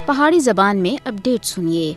پہاڑی زبان میں اپڈیٹ سنیے۔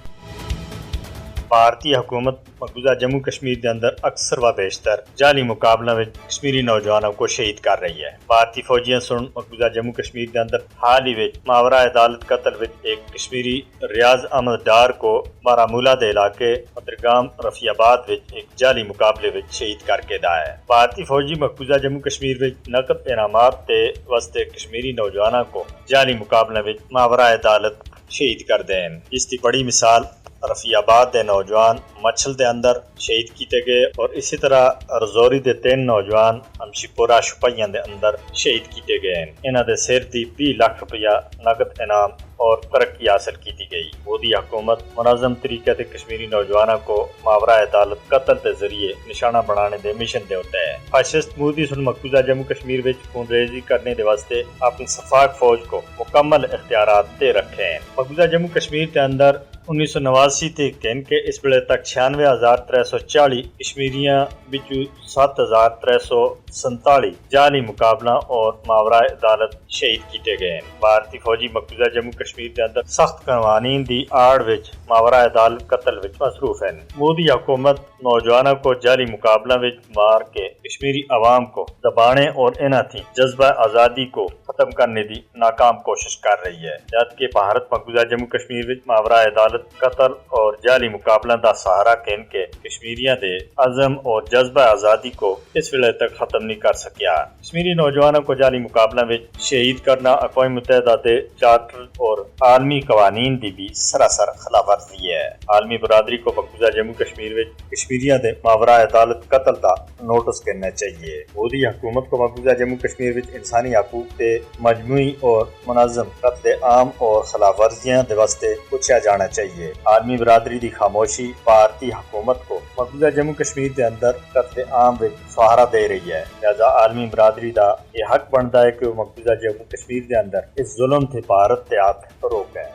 بھارتی حکومت مقبوضہ جموں کشمیر کے اندر اکثر و بیشتر جعلی مقابلوں میں کشمیری نوجوانوں کو شہید کر رہی ہے۔ بھارتی فوجیاں سن مقبوضہ جموں کشمیر کے اندر حال ہی ماورا عدالت قتل ایک کشمیری ریاض احمد ڈار کو بارامولہ دے علاقے مترگام رفیع آباد ایک جعلی مقابلے شہید کر کے دا ہے۔ بھارتی فوجی مقبوضہ جموں کشمیر نقد انعامات کے واسطے کشمیری نوجوانوں کو جعلی مقابلے ماورا عدالت شہید کر دے ہیں۔ اس کی بڑی مثال رفیع آباد دے نوجوان مچھل دے اندر شہید کیتے گئے اور اسی طرح رزوری دے 3 نوجوان ہمشیپورہ شپیاں دے اندر شہید کیتے گئے ہیں۔ انہاں دے سر دی 20 لاکھ روپیہ نقد انعام اور ترقی حاصل کی گئی۔ مودی حکومت منظم طریقے سے کشمیری نوجوانوں کو ماورا عدالت قتل کے ذریعے نشانہ بنانے دے مشن دے ہوتا ہے۔ فاشسٹ مودی سن مقبوضہ جموں کشمیر خون ریزی کرنے دے واسطے اپنی شفاق فوج کو مکمل اختیارات دے رکھے ہیں۔ مقبوضہ جموں کشمیر کے اندر 1989 تے کہن کے اس ویلے تک 96,340 کشمیریاں بچو 7,347 جعلی مقابلہ اور ماورا عدالت شہید کیتے گئے ہیں۔ بھارتی فوجی مقبوضہ جموں کشمیر کے اندر سخت قوانین دی آڑ وچ ماورا عدالت قتل وچ مصروف ہیں۔ مودی حکومت نوجوانوں کو جعلی مقابلہ وچ مار کے کشمیری عوام کو دبانے اور انہاں تھی جذبہ آزادی کو ختم کرنے دی ناکام کوشش کر رہی ہے، جبکہ بھارت مقبوضہ جموں کشمیر وچ ماورا عدالت قتل اور جعلی مقابلہ دا سہارا کہن کے کشمیریاں دے عزم اور جذبہ آزادی کو اس ویلے تک ختم نہیں کر سکیا۔ کشمیری نوجوانوں کو جعلی مقابلہ میں شہید کرنا اقوام متحدہ دے چارٹر اور عالمی قوانین دی بھی سراسر خلاف ورزی ہے۔ عالمی برادری کو مقبوضہ جموں کشمیر میں کشمیریاں دے ماورا عدالت قتل دا نوٹس کرنا چاہیے۔ مودی حکومت کو مقبوضہ جموں کشمیر میں انسانی حقوق کے مجموعی اور منظم قتل عام اور خلاف ورزیاں دے واسطے پوچھا جانا چاہیے۔ عالمی برادری دی خاموشی بھارتی حکومت کو مقبوضہ جموں کشمیر کے اندر قتل عام وچ سہارا دے رہی ہے، لہذا عالمی برادری دا یہ حق بنتا ہے کہ وہ مقبوضہ جموں کشمیر کے اندر اس ظلم سے بھارت تے ہاتھ روکے۔